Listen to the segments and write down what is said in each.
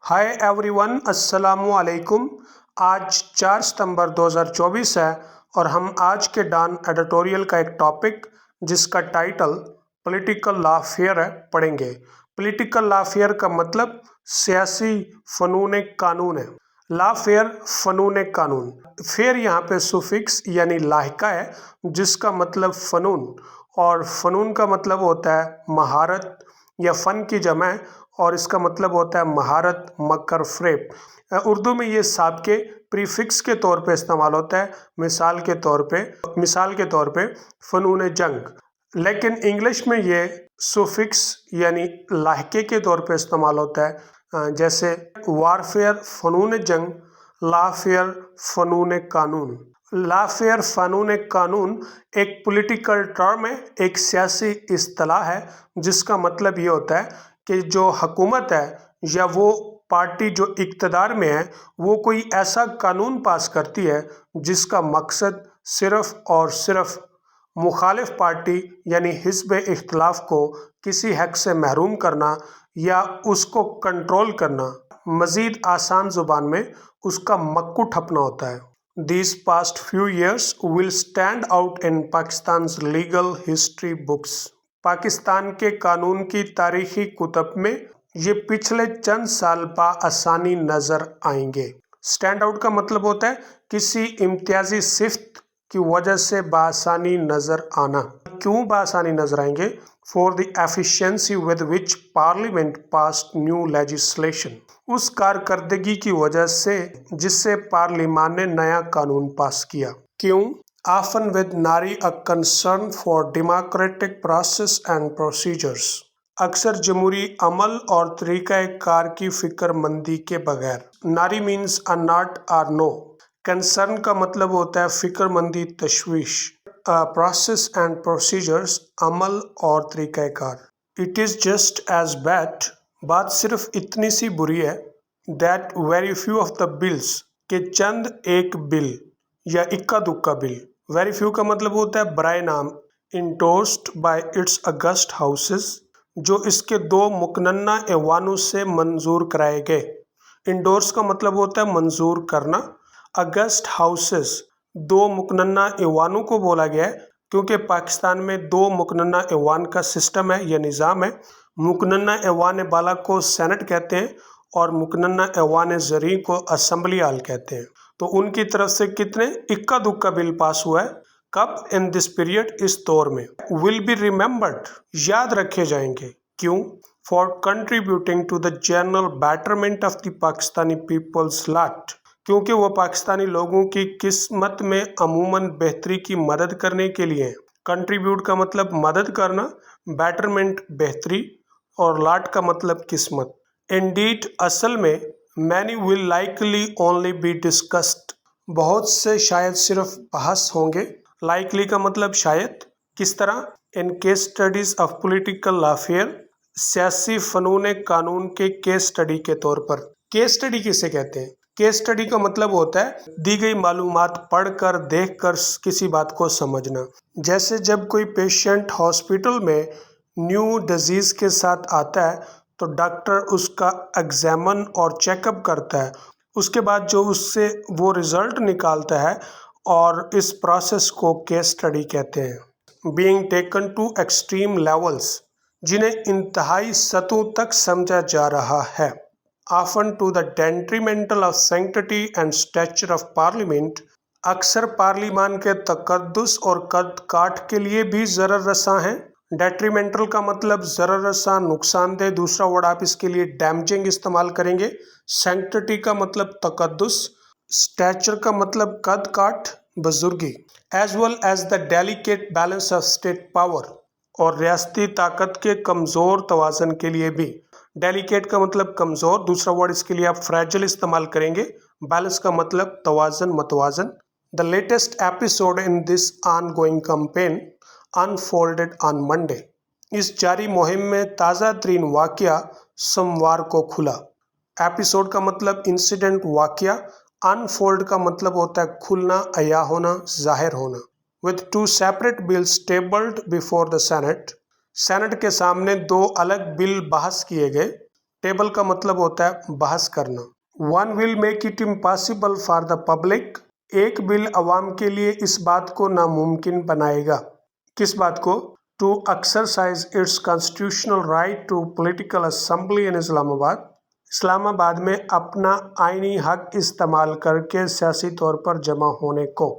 Hi everyone, अस्सलामु अलैकुम। आज 4 सितंबर 2024 है और हम आज के डॉन एडिटोरियल का एक टॉपिक जिसका टाइटल पॉलिटिकल लॉफेयर है पढ़ेंगे। पॉलिटिकल लॉफेयर का मतलब सियासी फ़नून कानून है। लॉफेयर फ़नून कानून। फेयर यहाँ पे सुफिक्स यानी लाहिका है जिसका मतलब फ़नून, और फ़नून का मतलब होता है महारत या फ़न की जमा है, और इसका मतलब होता है महारत, मकर, फ़रेब। उर्दू में ये साबके प्रीफिक्स के तौर पे इस्तेमाल होता है। मिसाल के तौर पे फ़नून जंग। लेकिन इंग्लिश में ये सुफिक्स यानी लाहिके के तौर पे इस्तेमाल होता है। जैसे वारफेयर फ़नून जंग, लॉफेयर फ़नून कानून। लॉफेयर फ़नून कानून एक पॉलिटिकल टर्म है, एक सियासी इस्तिलाह है जिसका मतलब ये होता है कि जो हुकूमत है या वो पार्टी जो इक़्तिदार में है वो कोई ऐसा कानून पास करती है जिसका मकसद सिर्फ़ और सिर्फ मुखालिफ पार्टी यानी हिज़्ब इख्तिलाफ को किसी हक से महरूम करना या उसको कंट्रोल करना। मज़ीद आसान ज़ुबान में उसका मक्कू ठपना होता है। These past few years will stand out in Pakistan's legal history books. Pakistan के कानून की तारीखी कुतब में ये पिछले चंद साल बआसानी नज़र आएंगे। स्टैंड आउट का मतलब होता है किसी इम्तियाजी सिफ्त की वजह से बआसानी नज़र आना। क्यों बआसानी नज़र आएंगे? For the efficiency with which Parliament passed new legislation. उस कारकर्दगी की वजह से जिससे पार्लिमान ने नया कानून पास किया। क्यों? Often with nary a concern for democratic process and procedures. अक्सर जमहूरी अमल और तरीक़ा-ए-कार की फ़िक्रमंदी के बगैर। Nary means a not or no. Concern का मतलब होता है फ़िक्रमंदी, तशवीश। प्रोसेस एंड प्रोसीजर्स, अमल और तरीक़ा-ए-कार। It is just as bad, बात सिर्फ इतनी सी बुरी है, that very few of the bills, के चंद एक बिल या इक्का दुक्का बिल। वेरी फ्यू का मतलब होता है बराए नाम, endorsed bye it's August houses, जो इसके दो मुकन्ना ऐवानों से मंजूर कराए गए। इंडोर्स का मतलब होता है मंजूर करना। अगस्ट हाउसेस दो मुकन्ना ऐवानों को बोला गया है क्योंकि पाकिस्तान में दो मुकन्ना ऐवान का सिस्टम है या निज़ाम है। मुकन्ना ऐवान बाला को सेनेट कहते हैं और मुकन्ना ऐवान ज़री को असम्बली हाल कहते हैं। तो उनकी तरफ से कितने इक्का दुक्का बिल पास हुआ है। कब? इन दिस पीरियड, इस दौर में। विल बी रिमेंबर्ड, याद रखे जाएंगे। क्यों? For contributing to the general betterment of the Pakistani peoples lot, क्योंकि वो पाकिस्तानी लोगों की किस्मत में अमूमन बेहतरी की मदद करने के लिए। कंट्रीब्यूट का मतलब मदद करना, बेटरमेंट बेहतरी, और लॉट का मतलब किस्मत। इंडीड, असल में, many will likely only be discussed, बहुत से शायद सिर्फ बहस होंगे। लाइकली का मतलब शायद। किस तरह? In case studies of political Lawfare, सियासी फ़नून कानून के केस स्टडी के तौर पर। केस स्टडी किसे कहते हैं? केस स्टडी का मतलब होता है दी गई मालूमात पढ़कर, देखकर किसी बात को समझना। जैसे जब कोई पेशेंट हॉस्पिटल में न्यू डिजीज़ के साथ आता है तो डॉक्टर उसका एग्जामिन और चेकअप करता है, उसके बाद जो उससे वो रिज़ल्ट निकालता है, और इस प्रोसेस को केस स्टडी कहते हैं। Being taken to extreme levels, जिन्हें इंतहाई सतहों तक समझा जा रहा है। Often to the detrimental of sanctity and stature of parliament, अक्सर पार्लिमान के तकद्दुस और कद काठ के लिए भी ज़रर रसां हैं। डेट्रीमेंटल का मतलब ज़रर रसां, नुकसानदेह। दूसरा वर्ड आप इसके लिए डैमेजिंग इस्तेमाल करेंगे। सैंक्टिटी का मतलब तकद्दुस। स्टैचर का मतलब कद काठ, बुजुर्गी। As well as the delicate balance of state power, और रियासती ताकत के कमज़ोर तवाज़न के लिए भी। डेलिकेट का मतलब कमज़ोर, दूसरा वर्ड इसके लिए आप फ्रैजिल इस्तेमाल करेंगे। बैलेंस का मतलब तवाज़न, मतवाज़न। The latest episode in this ongoing campaign unfolded on Monday, इस जारी मुहिम में ताज़ा तरीन वाक़या सोमवार को खुला। एपिसोड का मतलब इंसिडेंट, वाक़या। अनफोल्ड का मतलब होता है खुलना, अया होना, जाहिर होना। With two separate bills tabled before the senate, senate के सामने दो अलग बिल बहस किए गए। टेबल का मतलब होता है बहस करना। One will make it impossible for the public, एक बिल अवाम के लिए इस बात को नामुमकिन बनाएगा। किस बात को? To exercise its constitutional right to political assembly in Islamabad, Islamabad में अपना आईनी हक इस्तेमाल करके सियासी तौर पर जमा होने को।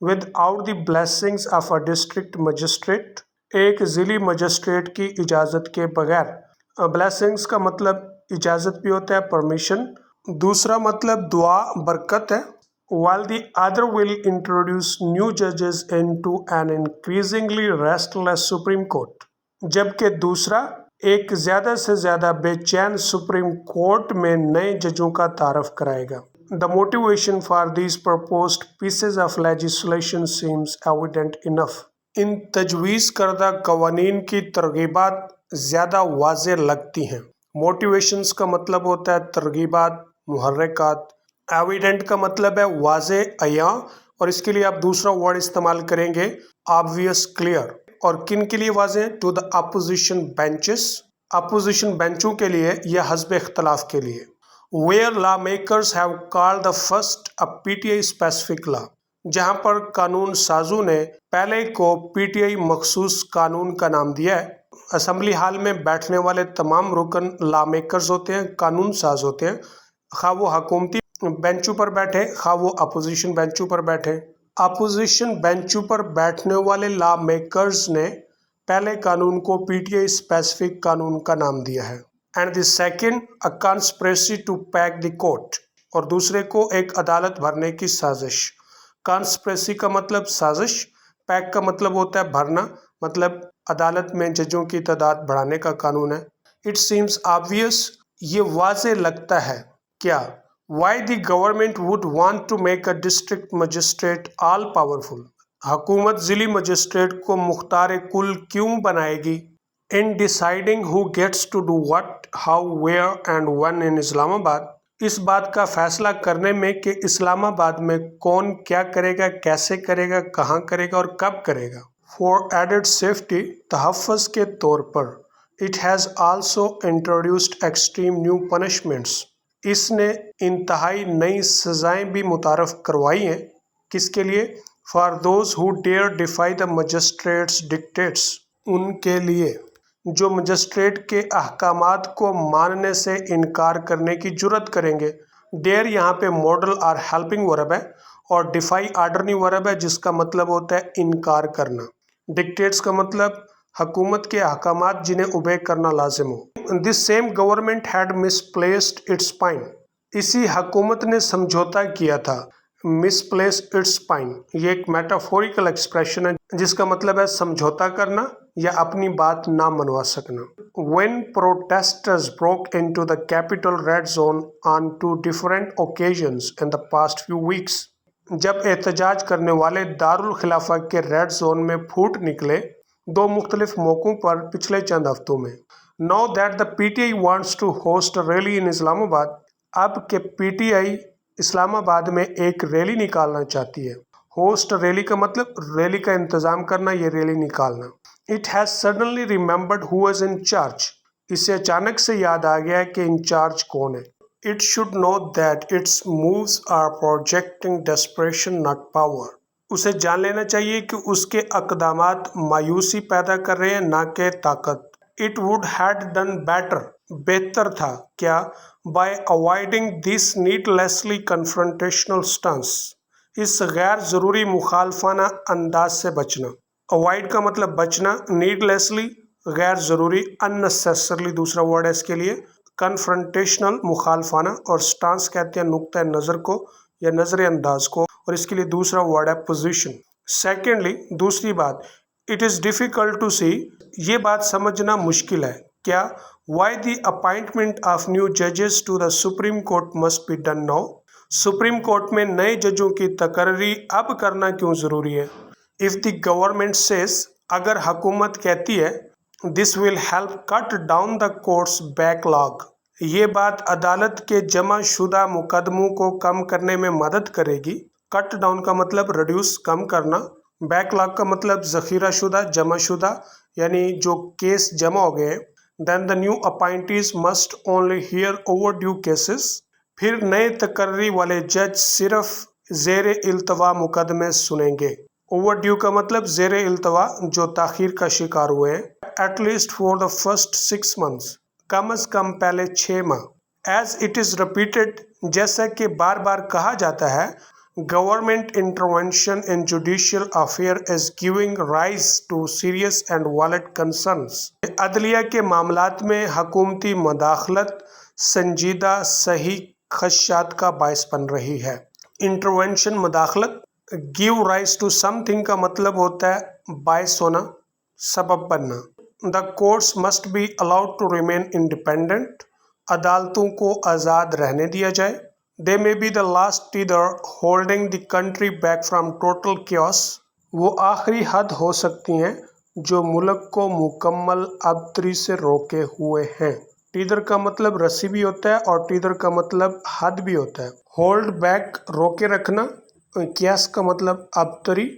Without the blessings of a district magistrate, एक ज़िली मजिस्ट्रेट की इजाज़त के बगैर। ब्लेसिंग्स का मतलब इजाज़त भी होता है, परमिशन। दूसरा मतलब दुआ, बरकत है। while the other will introduce new judges into an increasingly restless Supreme Court, जबकि दूसरा एक ज़्यादा से ज़्यादा बेचैन सुप्रीम कोर्ट में नए जजों का तारफ़ कराएगा। The motivation for these proposed pieces of legislation seems evident enough. इन तजवीज़ करदा कवानीन की तरगीबात ज़्यादा वाज़ेह लगती हैं। मोटिवेशंस का मतलब होता है तरगीबात, मुहर्रिकात। एविडेंट का मतलब है वाज़े, अयां, और इसके लिए आप दूसरा वर्ड इस्तेमाल करेंगे ऑब्वियस, क्लियर। और किन के लिए वाज़े? To the opposition benches, opposition बेंचों के लिए या हस्ब इख्तलाफ के लिए। Where lawmakers have called the first a PTI specific law, जहां पर कानून साजों ने पहले को पीटीआई मखसूस कानून का नाम दिया है। असम्बली हाल में बैठने वाले तमाम रुकन लॉ मेकर्स होते हैं, कानून साज होते हैं, खा वो हुकूमती बेंचों पर बैठे, खा वो अपोजिशन बेंचों पर बैठे। अपोजिशन बेंचों पर बैठने वाले लॉ मेकर्स ने पहले कानून को पीटीआई स्पेसिफिक कानून का नाम दिया है। And the second a conspiracy to pack the court, और दूसरे को एक अदालत भरने की साजिश। कॉन्स्पिरेसी का मतलब साजिश, पैक का मतलब होता है भरना, मतलब अदालत में जजों की तादाद बढ़ाने का कानून है। इट सीम्स ऑब्वियस, ये वाज़े लगता है क्या? Why the government would want to make a district magistrate all powerful? हुकूमत ज़िली मजिस्ट्रेट को मुख्तार कुल क्यों बनाएगी? In deciding who gets to do what, how, where and when in Islamabad, इस बात का फैसला करने में कि इस्लामाबाद में कौन क्या करेगा, कैसे करेगा, कहाँ करेगा और कब करेगा। For added safety, तहफ़्फ़ुज़ के तौर पर, it has also introduced extreme new punishments, इसने इंतहाई नई सज़ाएँ भी मुतारफ़ करवाई हैं। किसके लिए? For those who dare defy the magistrates dictates, उनके लिए जो मजिस्ट्रेट के अहकामात को मानने से इनकार करने की जुर्रत करेंगे। डेयर यहाँ पे मॉडल और हेल्पिंग वर्ब है, और डिफाई ऑर्डरनी वर्ब है, जिसका मतलब होता है इनकार करना। डिक्टेट्स का मतलब हुकूमत के अहकामात जिन्हें ओबे करना लाजिम हो। This same government had misplaced it's spine, इसी हुकूमत ने समझौता किया था। मिसप्लेस्ड इट्स स्पाइन, ये एक मेटाफोरिकल एक्सप्रेशन है जिसका मतलब है समझौता करना या अपनी बात ना मनवा सकना। When protesters broke into the Capitol Red Zone on 2 different occasions in the past few weeks, जब एहतजाज करने वाले दारुल खिलाफा के रेड जोन में फूट निकले 2 मुख्तलिफ मौक़ों पर पिछले चंद हफ्तों में। Now that the PTI wants to host a rally in Islamabad, अब के PTI इस्लामाबाद में एक रैली निकालना चाहती है। होस्ट रैली का मतलब रैली का इंतज़ाम करना, ये रैली निकालना। It has suddenly remembered who was in charge, इसे अचानक से याद आ गया कि इंचार्ज कौन है। It should know that its moves are projecting desperation not power, उसे जान लेना चाहिए कि उसके अक़दामात मायूसी पैदा कर रहे हैं, ना कि ताकत। It would had done better, बेहतर था क्या, by avoiding this needlessly confrontational stance, इस गैर ज़रूरी मुखालफाना अंदाज से बचना। अवॉइड का मतलब बचना, नीडलेसली गैर ज़रूरी, अननेसेसरली दूसरा वर्ड है इसके लिए, कन्फ्रंटेशनल मुखालफाना, और स्टांस कहते हैं नुक्ता नज़र को या नज़र अंदाज को, और इसके लिए दूसरा वर्ड है पोजीशन। सेकेंडली, दूसरी बात, it is difficult to see, ये बात समझना मुश्किल है क्या, why the appointment of new जजेस to the Supreme Court must be done now, Supreme Court में नए जजों की तकर्री अब करना क्यों ज़रूरी है। इफ़ द गवर्नमेंट सेज, अगर हुकूमत कहती है, this will help cut down the courts backlog, ये बात अदालत के जमा शुदा मुकदमों को कम करने में मदद करेगी। कट डाउन का मतलब रिड्यूस, कम करना। बैकलॉग का मतलब ज़ख़ीरा शुदा, जमा शुदा, यानी जो केस जमा हो गए। Then the new appointees must only hear overdue cases. फिर नए तकर्री वाले जज सिर्फ ज़ेर इल्तवा मुकदमे सुनेंगे। ओवरड्यू का मतलब ज़ेर इल्तवा जो ताख़ीर का शिकार हुए हैं। At least for the first 6 months, कम अज़ कम पहले 6 माह। एज इट इज़ रिपीटेड, जैसा कि बार बार कहा जाता है, government intervention in judicial affair is giving rise to serious and valid concerns. अदलिया के मामलात में हकूमती मदाखलत संजीदा सही खदशात का बायस बन रही है। इंटरवेंशन मदाखलत, गिव राइज टू समथिंग का मतलब होता है बायस होना, सबब बनना। The courts must be allowed to remain independent, अदालतों को आज़ाद रहने दिया जाए। They may be the last tether holding the country back from total chaos, वो आखिरी हद हो सकती हैं जो मुल्क को मुकम्मल अबतरी से रोके हुए हैं। टीदर का मतलब रस्सी भी होता है और टीदर का मतलब हद भी होता है। होल्ड बैक रोके रखना, कियास का मतलब अबतरी।